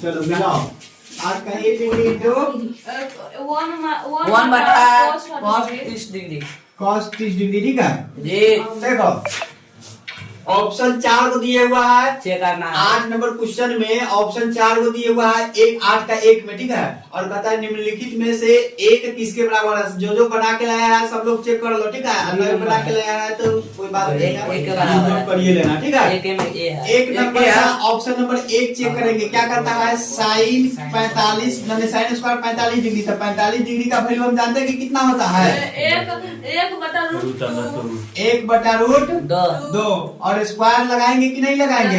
चलो मिलाओ। आठ का 8 डिग्री इंटू 1 बटा cos 30 डिग्री cos 30 डिग्री, ठीक है जी। देखो ऑप्शन 4 को दिए हुआ है, चेक करना है। 8 नंबर क्वेश्चन में ऑप्शन 4 को दिए हुआ है, एक 8 का 1 में, ठीक है। और कहता है निम्नलिखित में से एक किसके बराबर है। जो जो बना के लाया है सब लोग चेक कर लो, ठीक है। अगर बना के लाया है तो कोई बात नहीं है, एक बराबर नोट करिए लेना, ठीक है। एक में ए है। एक नंबर का ऑप्शन नंबर 1 चेक करेंगे, क्या करता है साइन 45 मैंने साइन स्क्वायर 45 डिग्री था। 45 डिग्री का वैल्यू हम जानते हैं कि कितना होता है, 1 बटा रूट 2 और स्क्वायर लगाएंगे कि नहीं लगाएंगे,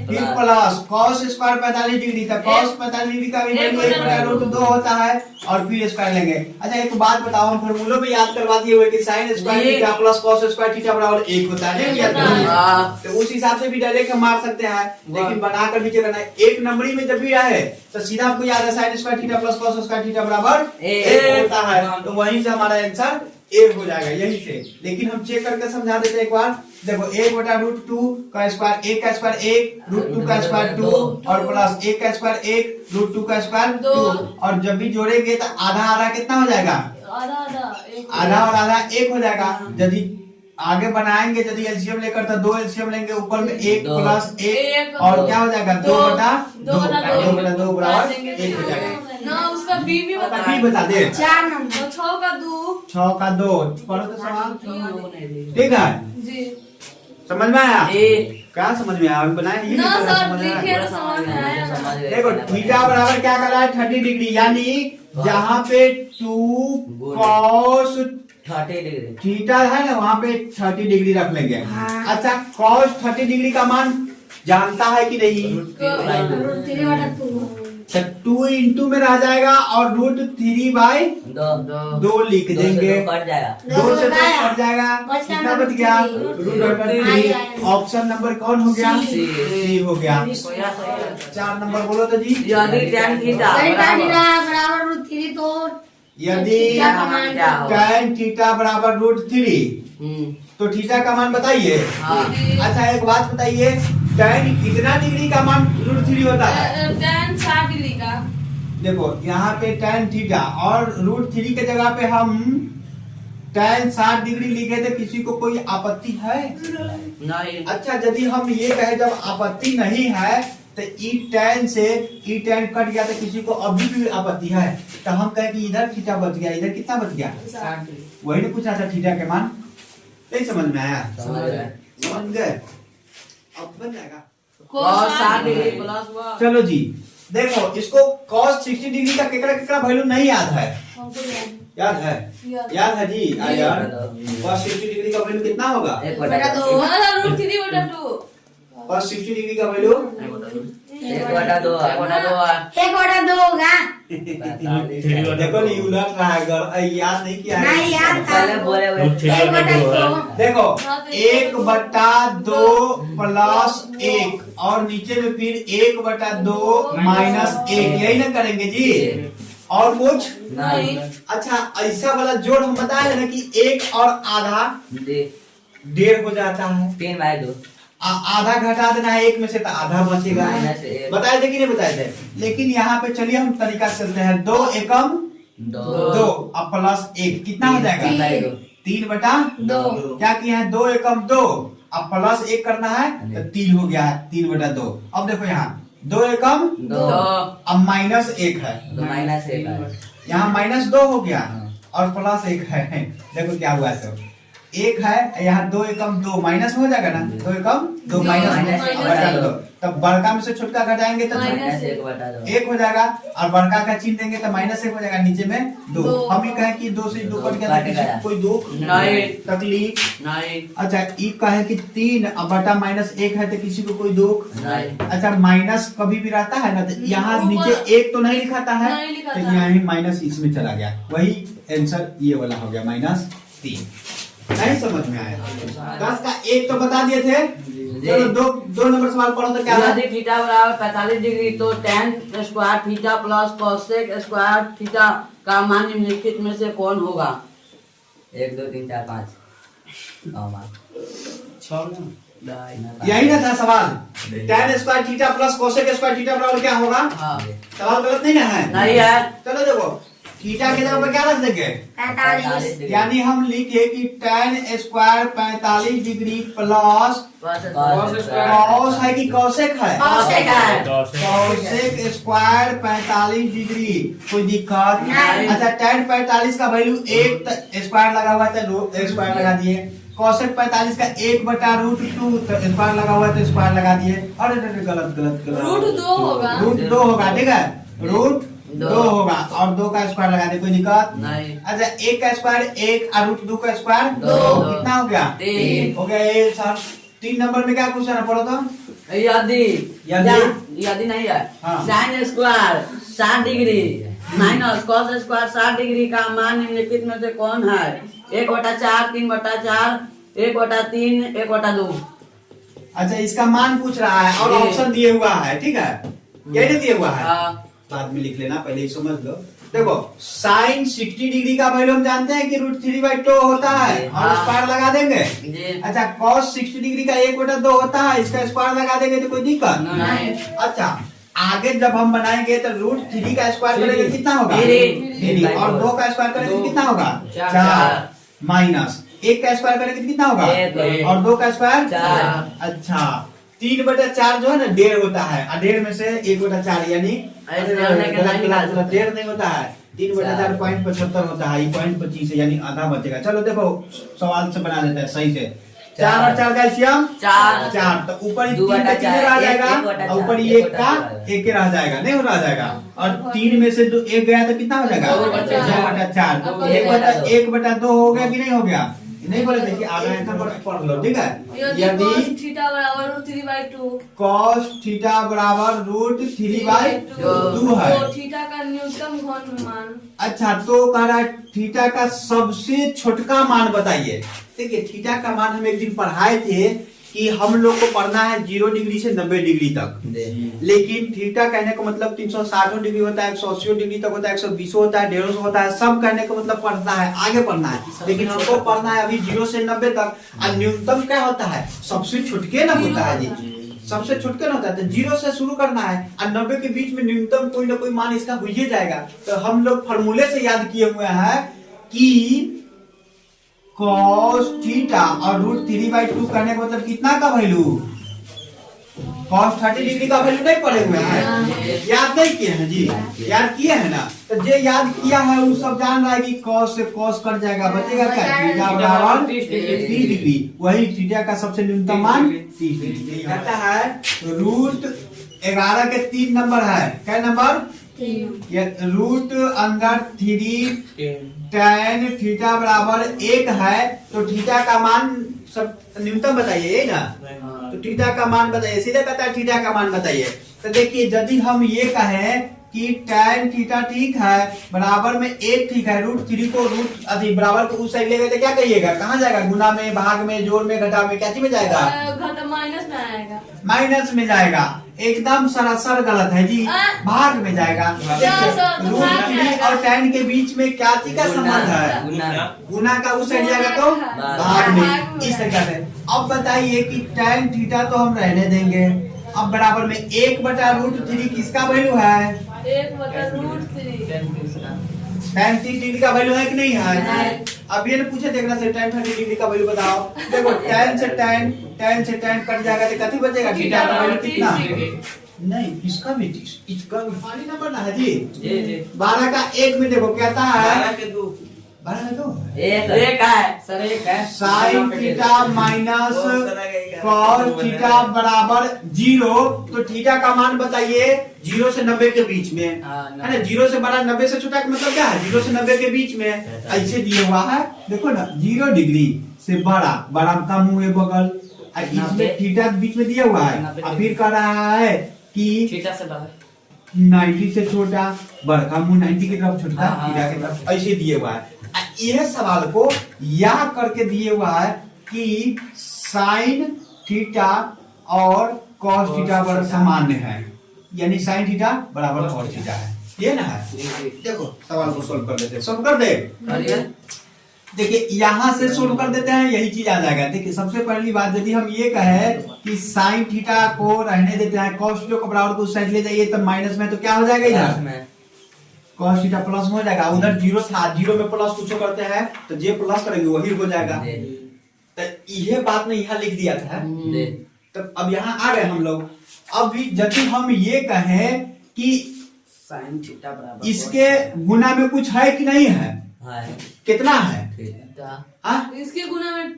फिर प्लस cos स्क्वायर 45 डिग्री था। cos 45 डिग्री का भी वैल्यू 1 बटा रूट 2 होता है और फिर स्क्वायर लेंगे। अच्छा एक बात बताओ, हम फॉर्मूलों में याद करवा दिए हुए कि sine square theta plus cos square theta बराबर 1 होता है, नहीं याद करेंगे तो उस हिसाब से भी डायरेक्ट हम मार सकते हैं, लेकिन बनाकर भी चेक करना है। एक नंबरी में जब भी रहे तो सीधा आपको याद है sine square theta plus cos square theta बराबर 1 होता है, तो वहीं से हमारा आंसर 1 हो जाएगा यही से। लेकिन हम चेक करके समझा देते हैं एक बार। देखो 1 बटा रूट 2 का स्क्वायर, 1 का स्क्वायर 1, रूट 2 का स्क्वायर 2 और प्लस 1 का स्क्वायर 1, रूट 2 का स्क्वायर 2 और जब भी जोड़ेंगे तो आधा आधा कितना हो जाएगा, आधा और आधा 1 हो जाएगा। यदि आगे बनाएंगे यदि एलसीएम लेकर तो 2 एलसीएम लेंगे, ऊपर में 1 प्लस 1 और क्या हो जाएगा 2 बटा 2 बराबर 1 हो जाएगा ना। उसका बी भी बता दे। 4 नंबर 6 का 2 पढ़ो तो सवाल, ठीक है जी। समझ में आया, क्या समझ में आया अभी बनाए नहीं ना समझ सर में आया? लिखे तो समझ में आया। देखो थीटा बराबर क्या कर रहा है 30 डिग्री, यानी जहाँ पे 2 cos 30 डिग्री थीटा है ना वहाँ पे 30 डिग्री रख लेंगे। अच्छा cos 30 डिग्री का मान जानता है कि नहीं, 2 इंटू में रह जाएगा और रूट 3 बाई 2 लिख देंगे, 2 से 2 कट जाएगा, कितना बच गया रूट। ऑप्शन नंबर कौन हो गया, सी हो गया। 4 नंबर बोलो तो जी। यदि tan थीटा बराबर रूट 3 तो यदि tan थीटा बराबर रूट 3 तो थीटा का मान बताइए। अच्छा एक बात बताइए, tan कितना डिग्री का मान रूट 3 होता है, tan 60 डिग्री का। देखो यहाँ पे tan थीटा और रूट 3 के जगह पे हम tan 60 डिग्री लिखे थे, किसी को कोई आपत्ति है नहीं। अच्छा यदि हम ये कहे जब आपत्ति नहीं है तो ई tan कट गया तो किसी को अभी भी आपत्ति है, तो हम कहें कि इधर थीटा बच गया, इधर कितना बच गया, वही ने पूछा था थीटा के मान। नहीं समझ में आया, समझ गए, अब बन जाएगा cos 60 डिग्री प्लस 1। चलो जी देखो इसको cos 60 डिग्री का केकड़ा वैल्यू नहीं याद है, याद है जी यार। cos 60 डिग्री का वैल्यू कितना होगा, 1 बटा 2 रूट 3 बटा 2। cos 60 डिग्री का वैल्यू 1 बटा 2 होगा। देखो नहीं उलट रहा है, याद नहीं किया है, नहीं याद था। पहले बोले हुए 1 बटा 2 देखो 1 बटा 2 प्लस 1 और नीचे में फिर 1 बटा 2 माइनस 1, यही ना करेंगे जी, और कुछ नहीं। अच्छा ऐसा वाला जोड़ हम बताए ना कि 1 और आधा 1.5 हो जाता है, 3/2 आधा घटा देना है 1 में से तो आधा बचेगा, बताए थे कि नहीं बताए थे। लेकिन यहाँ पे चलिए हम तरीका से चलते हैं, 2 एकम 2 अब प्लस 1 कितना हो जाएगा 3 बटा 2। क्या किया है 2 एकम 2 अब प्लस 1 करना है तो 3 हो गया है 3 बटा 2। अब देखो यहाँ 2 एकम 2 अब माइनस 1 है, -1 है, यहाँ माइनस 2 हो गया और प्लस 1 है। देखो क्या हुआ, तो 1 है यहाँ 2 एकम 2 माइनस हो जाएगा ना, 2 एकम 2 माइनस, तब बड़का में से छोटका घटाएंगे तो -1 हो जाएगा और बड़का का चिन्ह देंगे तो -1 हो जाएगा, नीचे में 2। हम ही कहें कि 2 से 2 कट गया, किसी को कोई दुख नहीं, तकलीफ नहीं। अच्छा ई कहे कि 3 अब बटा -1 है तो किसी को कोई दुख नहीं। अच्छा माइनस कभी भी रहता है ना, तो यहाँ नीचे 1 तो नहीं लिखाता है, तो यहाँ ही माइनस इसमें चला गया, वही आंसर ये वाला हो गया -3। नहीं समझ में आया, 10 का 1 तो बता दिए थे। चलो दो नंबर सवाल पढ़ो तो क्या है। यदि थीटा बराबर 45 डिग्री तो tan square theta plus cos square theta का मान निम्नलिखित में से कौन होगा। 1 2 3 4 5 यही ना था सवाल। tan square theta plus cosec square theta बराबर क्या होगा? हाँ। सवाल गलत नहीं ना है? नहीं है। चलो देखो थीटा की जगह पर क्या रख देंगे? 45 यानी हम लिखे कि tan square 45 degree plus cos है कि कॉसेक है? कॉसेक है। कॉसेक स्क्वायर 45 डिग्री, कोई दिक्कत नहीं। अच्छा tan 45 का वैल्यू 1 स्क्वायर लगा हुआ है तो स्क्वायर लगा दिए, कॉसेक 45 का 1/√2 स्क्वायर लगा हुआ है तो स्क्वायर लगा दिए। अरे गलत गलत गलत, रूट 2 होगा। रूट 2 होगा, ठीक है रूट 2 होगा और 2 का स्क्वायर लगा दे, कोई दिक्कत नहीं। अच्छा 1 का स्क्वायर 1 और रूट 2 का स्क्वायर 2, कितना हो गया? 3 हो गया। ये सर 3 नंबर में क्या क्वेश्चन है पढ़ो तो? यदि नहीं है हाँ। Sine square 60 degree minus cos square 60 degree का मान निम्नलिखित में से कौन है? 1/4, 3/4, 1/3, 1/2। अच्छा इसका मान पूछ रहा है और जी। ऑप्शन दिए हुआ है, ठीक है ये नहीं दिए हुआ है, हाँ। बाद में लिख लेना, पहले ही समझ लो। देखो साइन 60 डिग्री का वैल्यू हम जानते हैं कि √3/2 होता है और हाँ। स्क्वायर लगा देंगे। जी। अच्छा कॉस 60 डिग्री का 1/2 होता है, इसका स्क्वायर लगा देंगे तो कोई दिक्कत नहीं। अच्छा आगे जब हम बनाएंगे तो √3 का स्क्वायर करेंगे कितना होगा? 3 और 2 का स्क्वायर करेंगे तो कितना होगा? 4 माइनस 1 का स्क्वायर करेंगे तो कितना होगा? 1 और 2 का स्क्वायर 4। अच्छा 3/4 जो है ना 1.5 होता है और 1.5 में से 1/4 यानी ऐसे करने के नहीं निकाल सकते। 1.5 नहीं होता है, 3/4 0.75 होता है, 0.25 है यानी आधा बचेगा। चलो देखो सवाल से बना लेते हैं सही से। 4 और 4 का एलसीएम 4 तो ऊपर 3 का 3 रह जाएगा और ऊपर 1 का 1 रह जाएगा, नहीं रह जाएगा और 3 में से 1 गया तो कितना हो जाएगा? 2/4 1/2 हो गया कि नहीं हो गया? नहीं बोले देखिए आगे आंसर पढ़ लो, ठीक है। यदि थीटा बराबर √3/2 cos थीटा बराबर √3/2 है, तो थीटा का न्यूनतम घनमान। अच्छा तो कह रहा है थीटा का सबसे छोटका मान बताइए। देखिए थीटा का मान हम एक दिन पढ़ाए थे कि हम लोग को पढ़ना है 0 डिग्री से 90 डिग्री तक, लेकिन थीटा कहने का मतलब 360 डिग्री होता है, 180 डिग्री तक होता है, 120 होता है, 150 होता है, सब कहने का मतलब पढ़ना है आगे पढ़ना है, लेकिन हमको पढ़ना है अभी 0 से 90 तक। और न्यूनतम क्या होता है? सबसे छुटके ना होता है जी, सबसे छुटके ना होता है, तो 0 से शुरू करना है और 90 के बीच में न्यूनतम कोई ना कोई मान इसका हो ही जाएगा। तो हम लोग फॉर्मूले से याद किए हुए हैं कि cos थीटा और √3/2 करने का मतलब कितना का वैल्यू? cos 30 डिग्री का वैल्यू नहीं पढ़े हुए हैं, याद नहीं किए हैं जी? याद किए हैं ना? तो जो याद किया है वो सब जान रहा है कि cos से cos कट जाएगा, बचेगा क्या? थीटा बराबर 30 डिग्री, वही थीटा का सबसे न्यूनतम मान 30 डिग्री कहता है। √11 के 3 नंबर है, क्या नंबर? ये रूट अंदर 3 tan थीटा बराबर 1 है तो थीटा का मान सब न्यूनतम बताइए ना, तो थीटा का मान बताइए, सीधे कहता है थीटा का मान बताइए। तो देखिए यदि हम ये कहें कि tan थीटा ठीक है बराबर में 1 ठीक है, √3 को रूट अधिक बराबर को उस साइड ले गए तो क्या कहिएगा? कहाँ जाएगा? गुना में, भाग में, जोड़ में, घटा में, क्या चीज में जाएगा? घटा माइनस में आएगा, माइनस में जाएगा। एकदम सरासर गलत है जी, भाग में जाएगा। √3 और tan के बीच में क्या चीज का संबंध है? गुना का उस साइड जाएगा तो भाग में, इस तरीके से। अब बताइए कि tan थीटा तो हम रहने देंगे, अब बराबर में 1/√3 किसका वैल्यू है? 1/√3 tan 30 डिग्री का वैल्यू है कि नहीं है? अब ये ना पूछे देखना से tan 30 डिग्री का वैल्यू बताओ। देखो tan से tan कट जाएगा तो कथी बचेगा? थीटा का वैल्यू कितना? नहीं इसका भी 30, इसका भी खाली नंबर ना है जी। 12 का 1 में देखो कहता है 12 के 2 एक है सर, एक है sine theta minus cos theta बराबर 0, तो थीटा का मान बताइए 0 से 90 के बीच में, है ना? 0 से बड़ा 90 से छोटा का मतलब क्या है? 0 से 90 के बीच में ऐसे दिया हुआ है, देखो ना 0 डिग्री से बड़ा, बड़ा का मुंह बगल, इसमें थीटा बीच में दिया हुआ है। अब फिर कह रहा है कि थीटा से बड़ा 90 से छोटा, बड़का मुंह 90 की तरफ, छोटा थीटा की तरफ, ऐसे दिए हुआ है। यह सवाल को याद करके दिए हुआ है कि साइन थीटा और cos थीटा बराबर सामान्य है, यानी साइन थीटा बराबर cos थीटा है, ये ना है। देखो सवाल को सोल्व कर लेते हैं, सोल्व कर दे। देखिए यहाँ से शुरू कर देते हैं, यही चीज आ जाएगा। देखिए सबसे पहली बात, यदि हम ये कहें कि साइन थीटा को रहने देते हैं, कॉस थीटा को बराबर को उस साइड ले जाइए, तब माइनस में तो क्या हो जाएगा इधर कॉस थीटा प्लस में हो जाएगा। उधर जीरो था, जीरो में प्लस कुछ करते हैं तो जे प्लस करेंगे वही हो जाएगा। तो यह बात ने यहाँ लिख दिया था, तो अब यहाँ आ गए हम लोग। अब यदि हम ये कहें कि साइन थीटा बराबर इसके गुना में कुछ है कि नहीं है, कितना है? इसके गुना में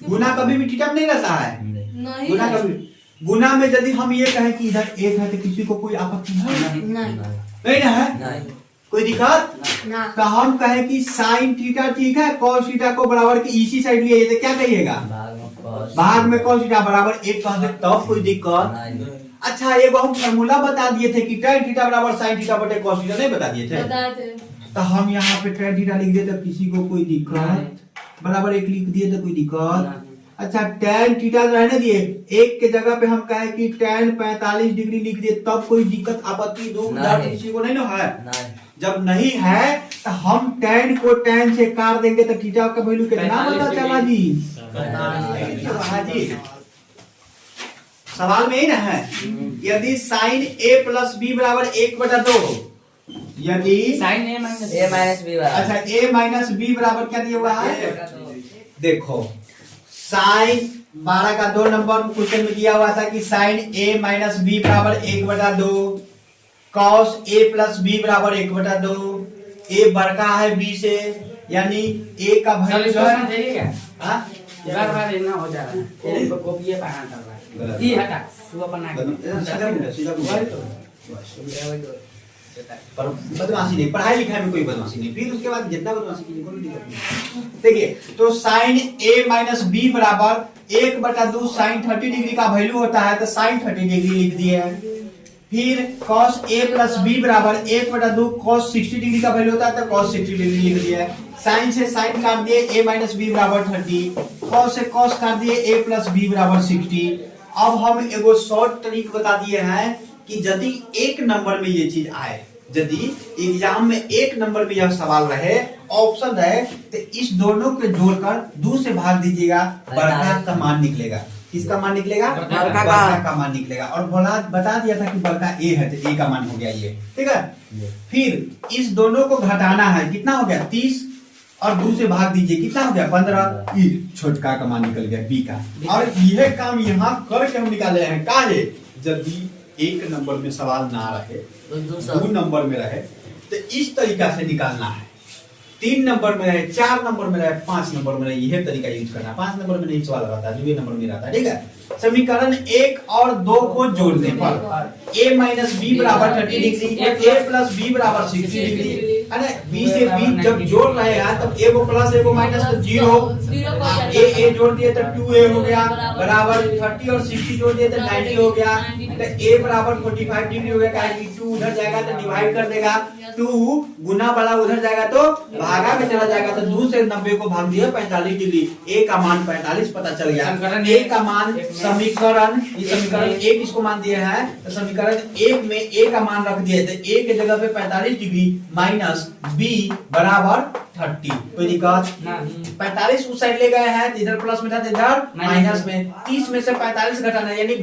गुना कभी भी थीटा में नहीं रहता है, नहीं गुना कभी। गुना में यदि हम ये कहें कि इधर एक है तो किसी को कोई आपत्ति है? नहीं ना है, कोई दिक्कत ना। तो हम कहें कि साइन थीटा ठीक है, कॉस थीटा को बराबर की इसी साइड लिए तो क्या कहिएगा, भाग में कॉस थीटा बराबर एक कह दे, तब कोई दिक्कत। अच्छा एक हम फॉर्मूला बता दिए थे कि tan थीटा बराबर साइन थीटा बटे कॉस थीटा, नहीं बता दिए थे? बताए थे। तो हम यहाँ पे tan थीटा लिख दिए तो किसी को कोई दिक्कत, बराबर एक लिख दिए तो कोई दिक्कत। अच्छा tan थीटा रहने दिए, एक के जगह पे हम कहे कि tan 45 डिग्री लिख दिए, तब कोई दिक्कत आपत्ति दुख दर्द किसी को नहीं ना है? जब नहीं है तो हम tan को tan से काट देंगे तो थीटा का वैल्यू कितना पता चला जी? जी सवाल में ही ना है। यदि साइन a प्लस बी बराबर 1/2, यदि साइन a माइनस b बराबर, अच्छा a माइनस बी बराबर क्या दिया हुआ है? देखो साइन 12 का 2 नंबर क्वेश्चन में दिया हुआ था कि साइन a माइनस बी बराबर 1/2, कॉस a प्लस बी बराबर 1/2। a बड़का है b से, यानी a का वैल्यू जो है बार लेना हो जा रहा है, कॉपी पढ़ा कर रहा है, ये हटा तू अपना पर बदमाशी नहीं, पढ़ाई लिखाई में कोई बदमाशी नहीं। फिर उसके बाद जितना बदमाशी कीजिए कोई दिक्कत नहीं। देखिए तो साइन a माइनस बी बराबर 1/2 साइन 30 डिग्री का वैल्यू होता है, तो साइन 30 डिग्री लिख दिए। फिर cos a प्लस बी बराबर 1/2 cos 60 डिग्री का वैल्यू होता है, तो cos 60 डिग्री लिख दिया। साइन से साइन काट दिए, a माइनस बी बराबर 30, cos से cos काट दिए, a प्लस बी बराबर 60। अब हम एगो शॉर्ट ट्रिक बता दिए हैं कि यदि एक नंबर में ये चीज आए, यदि एग्जाम में एक नंबर में यह सवाल रहे, ऑप्शन रहे, तो इस दोनों के जोड़कर 2 से भाग दीजिएगा, बड़का का मान निकलेगा। किसका मान निकलेगा? बड़का का मान निकलेगा। और बता दिया था कि बड़का a है तो a का मान हो गया ये, ठीक है। फिर इस दोनों को घटाना है, कितना हो गया 30, और 2 से भाग दीजिए, कितना हो गया 15, छोटका का मान निकल गया b का। और यह काम यहाँ करके हम निकाले हैं काहे, यदि एक नंबर में सवाल ना रहे, 2 नंबर में रहे, तो इस तरीका से निकालना है। 3 नंबर में रहे, 4 नंबर में रहे, 5 नंबर में रहे, यह तरीका यूज करना है। 5 नंबर में नहीं सवाल रहता है, 2 नंबर में रहता है, ठीक है। समीकरण 1 और 2 को जोड़ने पर a माइनस बी बराबर 30 डिग्री, a प्लस बी बराबर 60 डिग्री, है ना। b से b जब जोड़ रहे हैं तब एगो प्लस एगो माइनस तो 0, a जोड़ दिए तो 2a हो गया, बराबर 30 और 60 जोड़ दिए तो 90 हो गया। तो a बराबर 45 डिग्री हो गया, कारण कि 2 उधर जाएगा तो डिवाइड कर देगा, 2 गुना वाला उधर जाएगा तो भागा में चला जाएगा, तो 2 से 90 को भाग दिया 45 डिग्री, a का मान 45 पता चल गया। a का मान समीकरण, ये समीकरण 1 इसको मान दिए हैं, तो समीकरण 1 में a का मान रख दिए, तो a के जगह पे 45 डिग्री माइनस b बराबर 30। कोई दिक्कत? 45 उस साइड ले गए हैं, इधर प्लस में था, इधर माइनस में। 30 में से 45 घटाना, यानी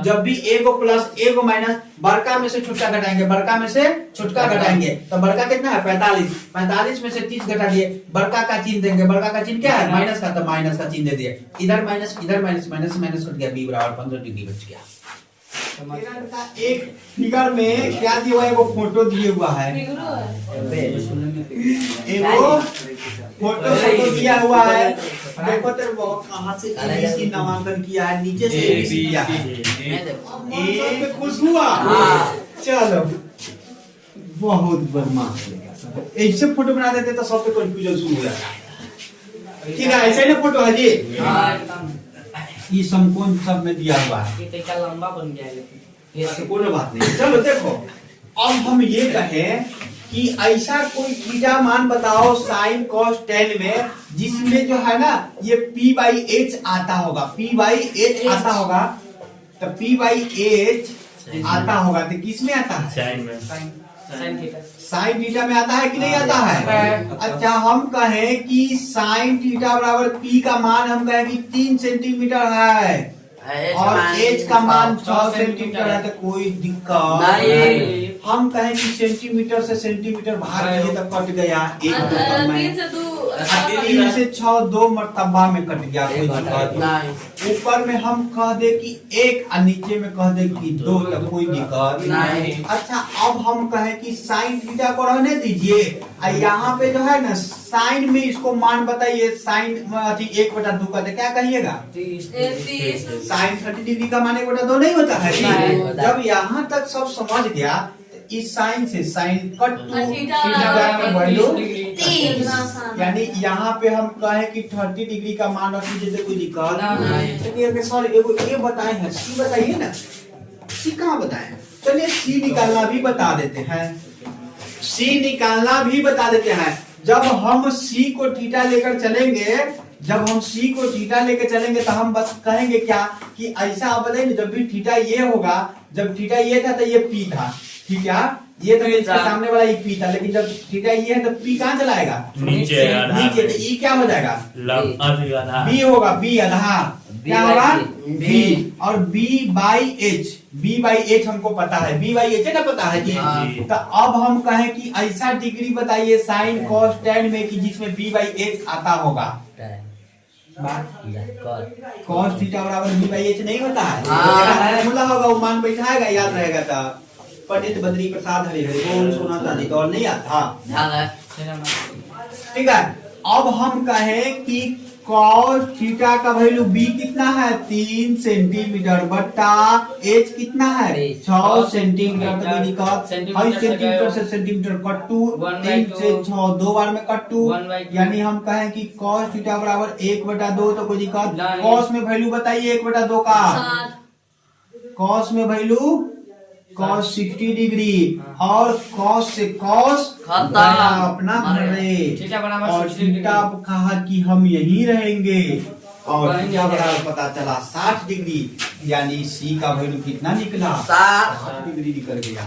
जब भी a को प्लस a को माइनस, बड़का में से छोटका घटाएंगे, बड़का में से छोटका घटाएंगे, तो बड़का कितना है 45, 45 में से 30 घटा दिए, बड़का का चिन्ह देंगे, बड़का का चिन्ह क्या है माइनस का, तो माइनस का चिन्ह दे दिए, इधर माइनस इधर माइनस, माइनस माइनस कट गया, b बराबर 15 डिग्री बच गया। एक फिगर में क्या दिया हुआ है, वो फोटो दिए हुआ है, एगो फोटो दिया हुआ है। देखो तेरे वो कहां से ABC नामांकन किया है, नीचे से ABC किया है, ए खुश हुआ। चलो बहुत बदमाश है, ऐसे फोटो बना देते तो सबके कंफ्यूजन शुरू हो जाता। ठीक है, ऐसे ना फोटो है जी, ये समकोण सब में दिया हुआ है, लंबा बन गया है, कोई बात नहीं। चलो देखो, अब हम ये कहें कि ऐसा कोई थीटा मान बताओ साइन कॉस tan में, जिसमें जो है ना ये p/h आता होगा, p/h आता होगा, तो p/h आता होगा, तो किस में आता है? साइन थीटा में आता है कि नहीं आता है? अच्छा, हम कहें कि साइन थीटा बराबर पी का मान हम कहें कि 3 सेंटीमीटर है और एच का मान 6 सेंटीमीटर है, तो कोई दिक्कत नहीं। हम कहें कि सेंटीमीटर से सेंटीमीटर भाग दिए तो कट गया एक नंबर में, 3 से 6 2 मरतबा में कट गया, कोई दिक्कत नहीं। ऊपर में हम कह दे कि 1 और नीचे में कह दे कि 2, तो कोई दिक्कत नहीं। अच्छा, अब हम कहें कि साइन थीटा को रहने दीजिए, यहाँ पे जो है ना साइन में इसको मान बताइए, साइन 1/2 का क्या कहिएगा? साइन 30 डिग्री का मान 1/2 नहीं होता है। जब यहाँ तक सब समझ गया, इस साइन से साइन कट टू वैल्यू 30, यानी यहाँ पे हम कहें कि 30 डिग्री का मान रख लीजिए, कोई दिक्कत नहीं। सर एगो ये बताए हैं, सी बताइए ना, सी कहाँ बताए? चलिए सी निकालना भी बता देते हैं, सी निकालना भी बता देते हैं। जब हम सी को थीटा लेकर चलेंगे, जब हम सी को थीटा लेकर चलेंगे तो हम बस कहेंगे क्या कि ऐसा आप बताइए, जब भी थीटा ये होगा, जब थीटा ये था तो ये पी था, ठीक है, ये तो इसके सामने वाला ये पी था, लेकिन जब थीटा ये है तो पी कहाँ चला आएगा? नीचे। नीचे, तो ई क्या हो जाएगा? बी होगा, बी आधार क्या होगा? बी, और बी बाई एच हमको पता है, बी बाई एच है ना, पता है जी। तो अब हम कहें कि ऐसा डिग्री बताइए साइन कॉस टेन में कि जिसमें बी बाई एच आता होगा। कॉस थीटा बराबर बी बाई एच नहीं होता है, बोला होगा, वो मान बैठाएगा, याद रहेगा। था पंडित बद्री प्रसाद हरे हरे बोल, सोना चांदी का और नहीं आता, ठीक है। अब हम कहें कि कॉस थीटा का वैल्यू बी कितना है? 3 सेंटीमीटर बटा एच कितना है? 6 सेंटीमीटर। तो कोई दिक्कत, सेंटीमीटर से सेंटीमीटर कट टू, 3 से 6 2 बार में कट टू, यानी हम कहें कि कॉस थीटा बराबर 1/2, तो कोई दिक्कत। कॉस में वैल्यू बताइए 1/2 का, कॉस में वैल्यू कॉस 60 डिग्री, और कॉस से कॉस अपना और थीटा कहा कि हम यही रहेंगे, और थीटा बराबर पता चला 60 डिग्री, यानी सी का वैल्यू कितना निकला? 60 डिग्री निकल गया।